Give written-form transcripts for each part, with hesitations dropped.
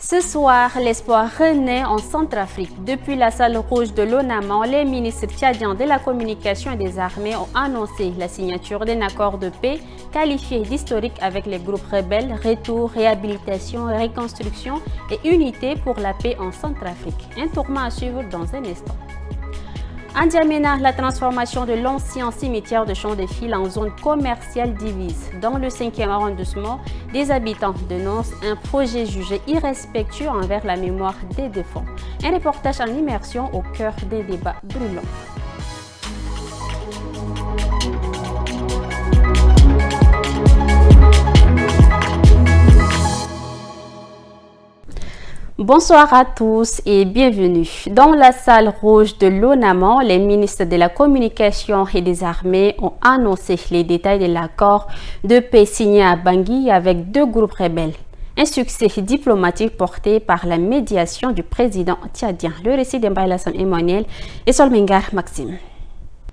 Ce soir, l'espoir renaît en Centrafrique. Depuis la salle rouge de l'ONAMAN, les ministres tchadiens de la communication et des armées ont annoncé la signature d'un accord de paix qualifié d'historique avec les groupes rebelles, retour, réhabilitation, reconstruction et unité pour la paix en Centrafrique. Un tournant à suivre dans un instant. En N'Djamena, la transformation de l'ancien cimetière de Champ-des-Files en zone commerciale divise. Dans le 5e arrondissement, des habitants dénoncent un projet jugé irrespectueux envers la mémoire des défunts. Un reportage en immersion au cœur des débats brûlants. Bonsoir à tous et bienvenue. Dans la salle rouge de l'ONAMAN, les ministres de la communication et des armées ont annoncé les détails de l'accord de paix signé à Bangui avec deux groupes rebelles. Un succès diplomatique porté par la médiation du président tchadien. Le récit d'Embaïlasson Emmanuel et Solmengar Maxime.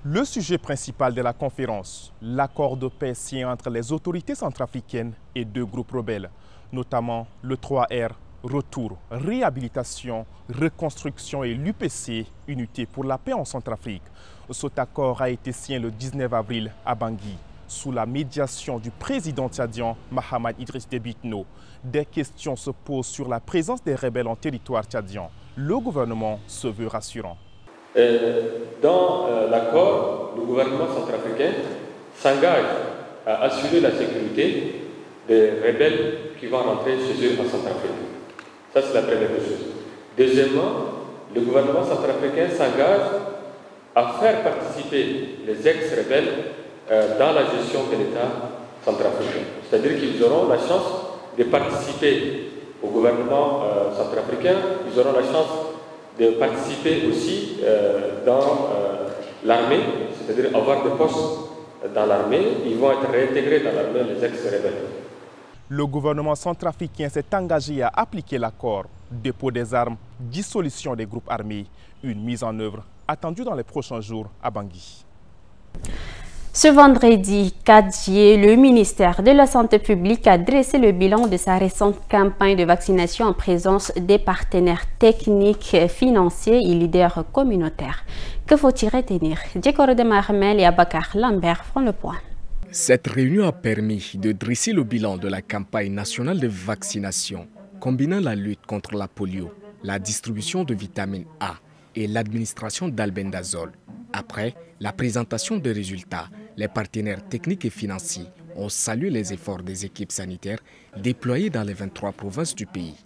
Le sujet principal de la conférence, l'accord de paix signé entre les autorités centrafricaines et deux groupes rebelles, notamment le 3R, Retour, réhabilitation, reconstruction et l'UPC, Unité pour la paix en Centrafrique. Cet accord a été signé le 19 avril à Bangui, sous la médiation du président tchadien Mahamat Idriss Déby Itno. Des questions se posent sur la présence des rebelles en territoire tchadien. Le gouvernement se veut rassurant. Dans l'accord, le gouvernement centrafricain s'engage à assurer la sécurité des rebelles qui vont rentrer chez eux en Centrafrique. Ça, c'est la première chose. Deuxièmement, le gouvernement centrafricain s'engage à faire participer les ex-rebelles dans la gestion de l'État centrafricain. C'est-à-dire qu'ils auront la chance de participer au gouvernement centrafricain, ils auront la chance de participer aussi dans l'armée, c'est-à-dire avoir des postes dans l'armée. Ils vont être réintégrés dans l'armée, les ex-rebelles. Le gouvernement centrafricain s'est engagé à appliquer l'accord, dépôt des armes, dissolution des groupes armés, une mise en œuvre attendue dans les prochains jours à Bangui. Ce vendredi 4 juillet, le ministère de la Santé publique a dressé le bilan de sa récente campagne de vaccination en présence des partenaires techniques, financiers et leaders communautaires. Que faut-il retenir? Djekoro de Marmel et Abakar Lambert font le point. Cette réunion a permis de dresser le bilan de la campagne nationale de vaccination, combinant la lutte contre la polio, la distribution de vitamine A et l'administration d'albendazole. Après la présentation des résultats, les partenaires techniques et financiers ont salué les efforts des équipes sanitaires déployées dans les 23 provinces du pays.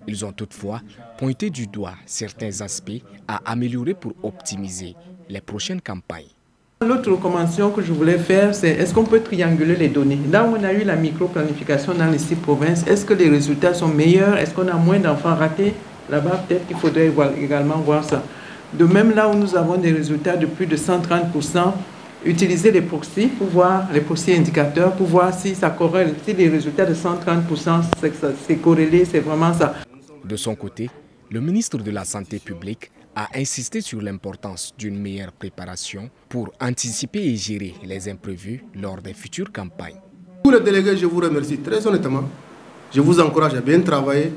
Ils ont toutefois pointé du doigt certains aspects à améliorer pour optimiser les prochaines campagnes. L'autre recommandation que je voulais faire, c'est est-ce qu'on peut trianguler les données? Là où on a eu la micro-planification dans les 6 provinces, est-ce que les résultats sont meilleurs? Est-ce qu'on a moins d'enfants ratés? Là-bas, peut-être qu'il faudrait également voir ça. De même, là où nous avons des résultats de plus de 130%, utiliser les proxys pour voir, les proxys indicateurs, pour voir si ça corrèle, si les résultats de 130%, c'est corrélé, c'est vraiment ça. De son côté, le ministre de la Santé publique a insisté sur l'importance d'une meilleure préparation pour anticiper et gérer les imprévus lors des futures campagnes. Tous les délégués, je vous remercie très honnêtement. Je vous encourage à bien travailler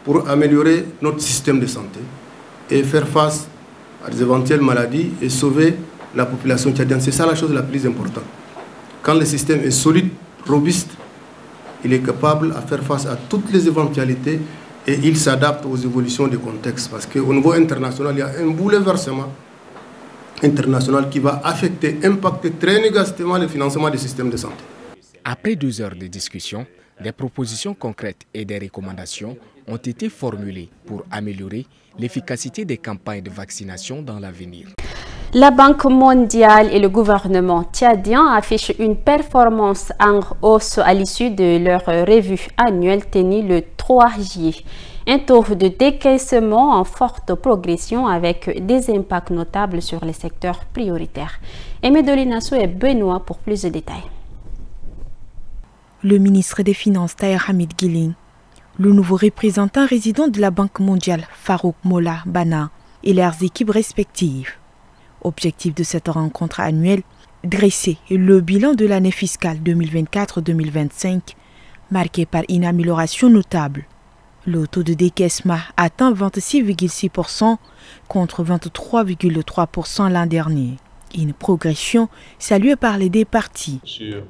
pour améliorer notre système de santé et faire face à des éventuelles maladies et sauver la population tchadienne. C'est ça la chose la plus importante. Quand le système est solide, robuste, il est capable de faire face à toutes les éventualités et il s'adapte aux évolutions du contexte. Parce qu'au niveau international, il y a un bouleversement international qui va affecter, impacter très négativement le financement du système de santé. Après 2 heures de discussion, des propositions concrètes et des recommandations ont été formulées pour améliorer l'efficacité des campagnes de vaccination dans l'avenir. La Banque mondiale et le gouvernement tchadien affichent une performance en hausse à l'issue de leur revue annuelle tenue le 3 juillet. Un taux de décaissement en forte progression avec des impacts notables sur les secteurs prioritaires. Medolinasso et Benoît pour plus de détails. Le ministre des Finances Tahir Hamid Guilin, le nouveau représentant résident de la Banque mondiale Farouk Mola Bana et leurs équipes respectives. Objectif de cette rencontre annuelle, dresser le bilan de l'année fiscale 2024-2025, marqué par une amélioration notable. Le taux de décaissement atteint 26,6% contre 23,3% l'an dernier. Une progression saluée par les deux parties. Sur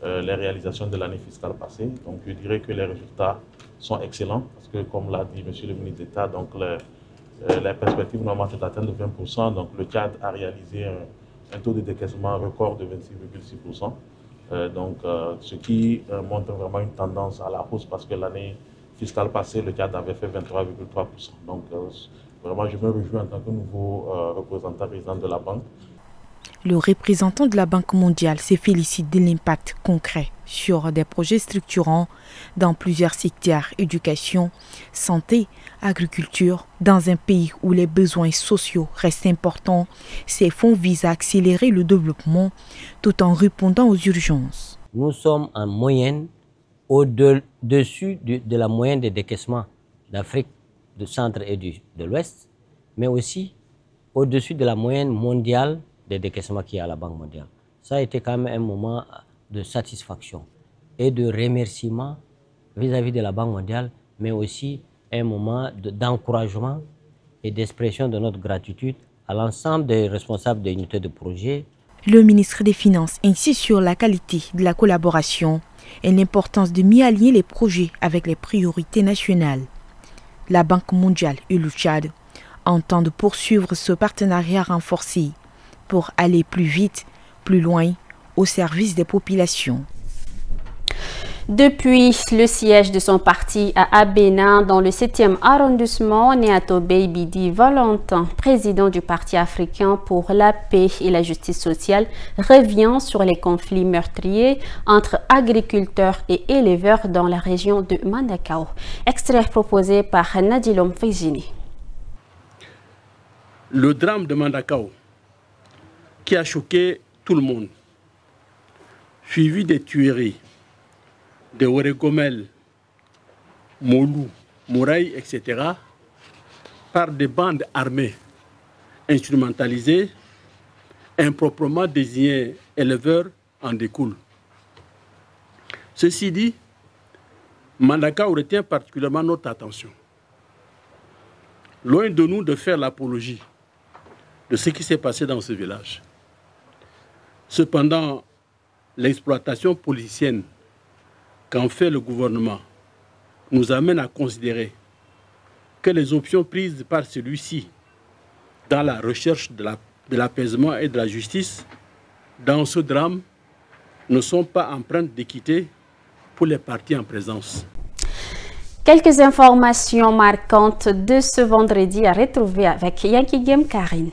les réalisations de l'année fiscale passée, donc je dirais que les résultats sont excellents parce que, comme l'a dit M. le ministre d'État, donc les perspectives normalement c'est d'atteindre 20%. Donc le Tchad a réalisé un taux de décaissement record de 26,6%. Ce qui montre vraiment une tendance à la hausse parce que l'année fiscale passée, le Tchad avait fait 23,3%. Donc vraiment, je me réjouis en tant que nouveau représentant résident de la banque. Le représentant de la Banque mondiale se félicite de l'impact concret sur des projets structurants dans plusieurs secteurs, éducation, santé, agriculture. Dans un pays où les besoins sociaux restent importants, ces fonds visent à accélérer le développement tout en répondant aux urgences. Nous sommes en moyenne au-dessus de la moyenne des décaissements d'Afrique du centre et de l'Ouest, mais aussi au-dessus de la moyenne mondiale des décaissements qu'il y a à la Banque mondiale. Ça a été quand même un moment de satisfaction et de remerciement vis-à-vis de la Banque mondiale, mais aussi un moment d'encouragement et d'expression de notre gratitude à l'ensemble des responsables des unités de projet. Le ministre des Finances insiste sur la qualité de la collaboration et l'importance de mieux aligner les projets avec les priorités nationales. La Banque mondiale et le Tchad entendent poursuivre ce partenariat renforcé pour aller plus vite, plus loin, au service des populations. Depuis le siège de son parti à Abénin, dans le 7e arrondissement, Néato Bidi Valentin, président du Parti africain pour la paix et la justice sociale, revient sur les conflits meurtriers entre agriculteurs et éleveurs dans la région de Mandakao. Extrait proposé par Nadilom Fizini. Le drame de Mandakao, qui a choqué tout le monde, suivi des tueries de Ouaregomel, Molou, Mouraï, etc., par des bandes armées instrumentalisées, improprement désignées éleveurs, en découle. Ceci dit, Mandakao retient particulièrement notre attention. Loin de nous de faire l'apologie de ce qui s'est passé dans ce village. Cependant, l'exploitation politicienne qu'en fait le gouvernement nous amène à considérer que les options prises par celui-ci dans la recherche de l'apaisement et de la justice dans ce drame ne sont pas empreintes d'équité pour les parties en présence. Quelques informations marquantes de ce vendredi à retrouver avec Yankee Game Karine.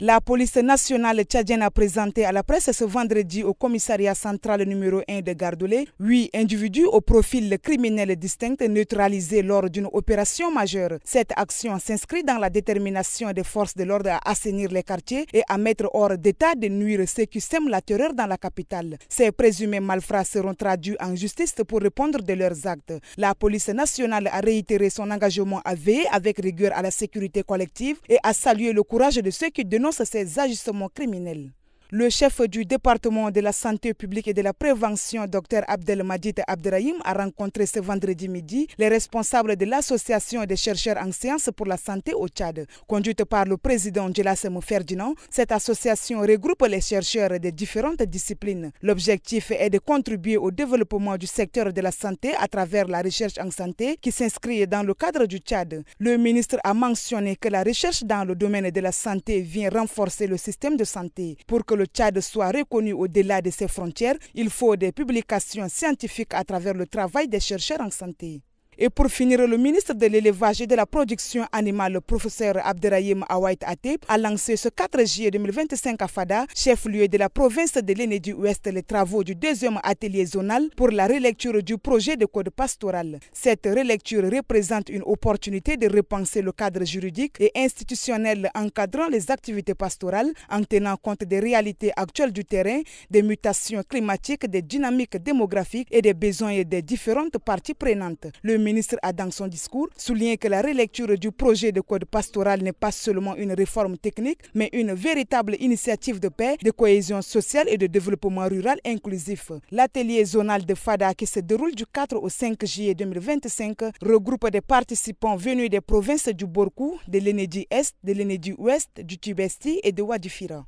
La police nationale tchadienne a présenté à la presse ce vendredi au commissariat central numéro 1 de Gardolé 8 individus au profil criminel distinct neutralisés lors d'une opération majeure. Cette action s'inscrit dans la détermination des forces de l'ordre à assainir les quartiers et à mettre hors d'état de nuire ceux qui sèment la terreur dans la capitale. Ces présumés malfrats seront traduits en justice pour répondre de leurs actes. La police nationale a réitéré son engagement à veiller avec rigueur à la sécurité collective et à saluer le courage de ceux qui dénoncent ces agissements criminels. Le chef du département de la santé publique et de la prévention, Dr Abdelmadjid Abderrahim, a rencontré ce vendredi midi les responsables de l'association des chercheurs en sciences pour la santé au Tchad. Conduite par le président Djelassem Ferdinand, cette association regroupe les chercheurs de différentes disciplines. L'objectif est de contribuer au développement du secteur de la santé à travers la recherche en santé qui s'inscrit dans le cadre du Tchad. Le ministre a mentionné que la recherche dans le domaine de la santé vient renforcer le système de santé. Pour que le Tchad soit reconnu au-delà de ses frontières, il faut des publications scientifiques à travers le travail des chercheurs en santé. Et pour finir, le ministre de l'élevage et de la production animale, le professeur Abderrahim Await Ateb, a lancé ce 4 juillet 2025 à Fada, chef-lieu de la province de l'Aîné du Ouest, les travaux du 2e atelier zonal pour la relecture du projet de code pastoral. Cette relecture représente une opportunité de repenser le cadre juridique et institutionnel encadrant les activités pastorales en tenant compte des réalités actuelles du terrain, des mutations climatiques, des dynamiques démographiques et des besoins des différentes parties prenantes. Le ministre a dans son discours souligné que la relecture du projet de code pastoral n'est pas seulement une réforme technique, mais une véritable initiative de paix, de cohésion sociale et de développement rural inclusif. L'atelier zonal de Fada qui se déroule du 4 au 5 juillet 2025 regroupe des participants venus des provinces du Borkou, de l'Enedi Est, de l'Enedi Ouest, du Tibesti et de Wadifira.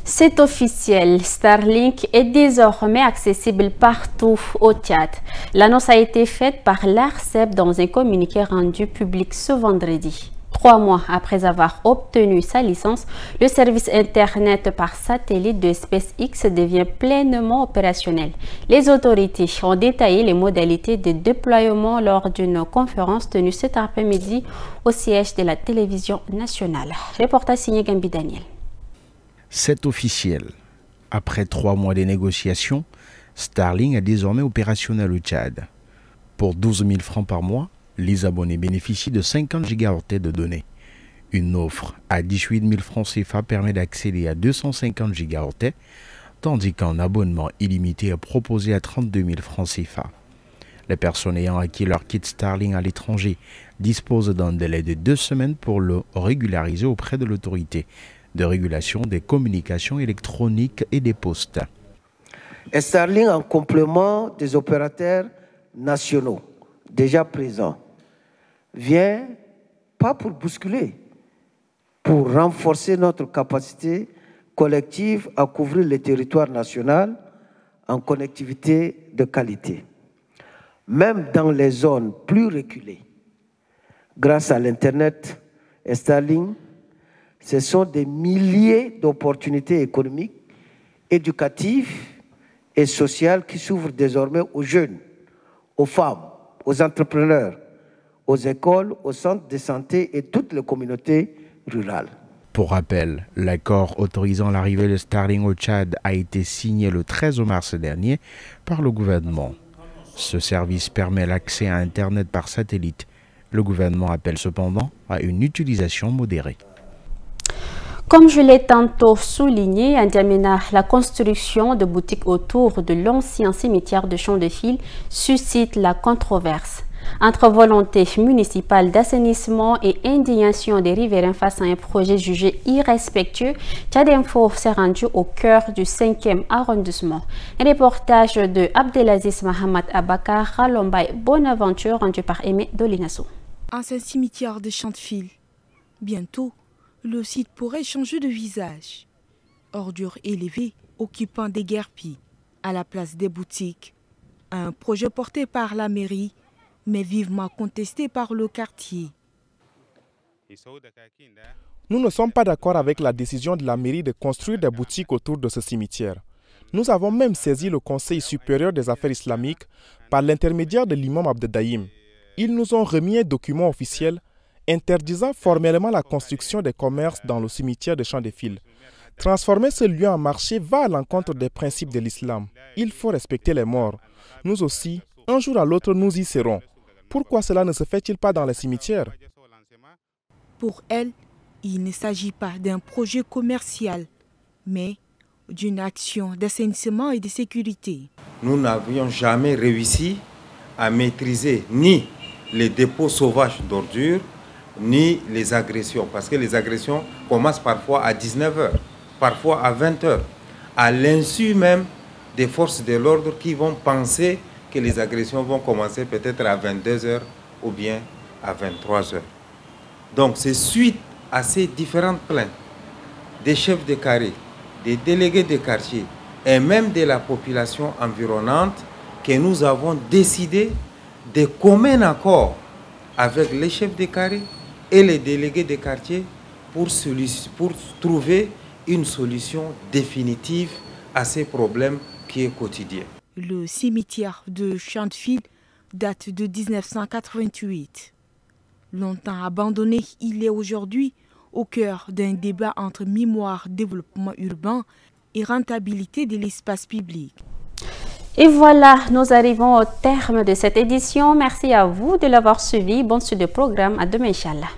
C'est officiel, Starlink est désormais accessible partout au Tchad. L'annonce a été faite par l'ARCEP dans un communiqué rendu public ce vendredi. 3 mois après avoir obtenu sa licence, le service Internet par satellite de SpaceX devient pleinement opérationnel. Les autorités ont détaillé les modalités de déploiement lors d'une conférence tenue cet après-midi au siège de la télévision nationale. Reportage signé Gambi Daniel. C'est officiel. Après 3 mois de négociations, Starlink est désormais opérationnel au Tchad. Pour 12 000 francs par mois, les abonnés bénéficient de 50 gigaoctets de données. Une offre à 18 000 francs CFA permet d'accéder à 250 gigaoctets, tandis qu'un abonnement illimité est proposé à 32 000 francs CFA. Les personnes ayant acquis leur kit Starlink à l'étranger disposent d'un délai de 2 semaines pour le régulariser auprès de l'autorité de régulation des communications électroniques et des postes. Starlink, en complément des opérateurs nationaux déjà présents, vient pas pour bousculer, pour renforcer notre capacité collective à couvrir le territoire national en connectivité de qualité. Même dans les zones plus reculées, grâce à l'Internet, Starlink, ce sont des milliers d'opportunités économiques, éducatives et sociales qui s'ouvrent désormais aux jeunes, aux femmes, aux entrepreneurs, aux écoles, aux centres de santé et toutes les communautés rurales. Pour rappel, l'accord autorisant l'arrivée de Starlink au Tchad a été signé le 13 mars dernier par le gouvernement. Ce service permet l'accès à Internet par satellite. Le gouvernement appelle cependant à une utilisation modérée. Comme je l'ai tantôt souligné, à N'Djamena, la construction de boutiques autour de l'ancien cimetière de Champs-de-File suscite la controverse. Entre volonté municipale d'assainissement et indignation des riverains face à un projet jugé irrespectueux, Tchadinfo s'est rendu au cœur du 5e arrondissement. Un reportage de Abdelaziz Mohamed Abakar, Ralombay Bonaventure, rendu par Aimé Dolinasso. Ancien cimetière de Champs-de-File. Bientôt, le site pourrait changer de visage. Ordures élevées occupant des guerpilles à la place des boutiques. Un projet porté par la mairie, mais vivement contesté par le quartier. Nous ne sommes pas d'accord avec la décision de la mairie de construire des boutiques autour de ce cimetière. Nous avons même saisi le Conseil supérieur des affaires islamiques par l'intermédiaire de l'imam Abdedaïm. Ils nous ont remis un document officiel interdisant formellement la construction des commerces dans le cimetière de Champs-de-File. Transformer ce lieu en marché va à l'encontre des principes de l'islam. Il faut respecter les morts. Nous aussi, un jour à l'autre, nous y serons. Pourquoi cela ne se fait-il pas dans les cimetières? Pour elle, il ne s'agit pas d'un projet commercial, mais d'une action d'assainissement et de sécurité. Nous n'avions jamais réussi à maîtriser ni les dépôts sauvages d'ordures, ni les agressions. Parce que les agressions commencent parfois à 19h, parfois à 20h, à l'insu même des forces de l'ordre qui vont penser que les agressions vont commencer peut-être à 22h ou bien à 23h. Donc c'est suite à ces différentes plaintes des chefs de carré, des délégués de quartier et même de la population environnante que nous avons décidé de commun accord avec les chefs de carré et les délégués de quartier pour trouver une solution définitive à ces problèmes qui est quotidien. Le cimetière de Champs-de-File date de 1988. Longtemps abandonné, il est aujourd'hui au cœur d'un débat entre mémoire, développement urbain et rentabilité de l'espace public. Et voilà, nous arrivons au terme de cette édition. Merci à vous de l'avoir suivi. Bonne suite de programme. À demain, Inch'Allah.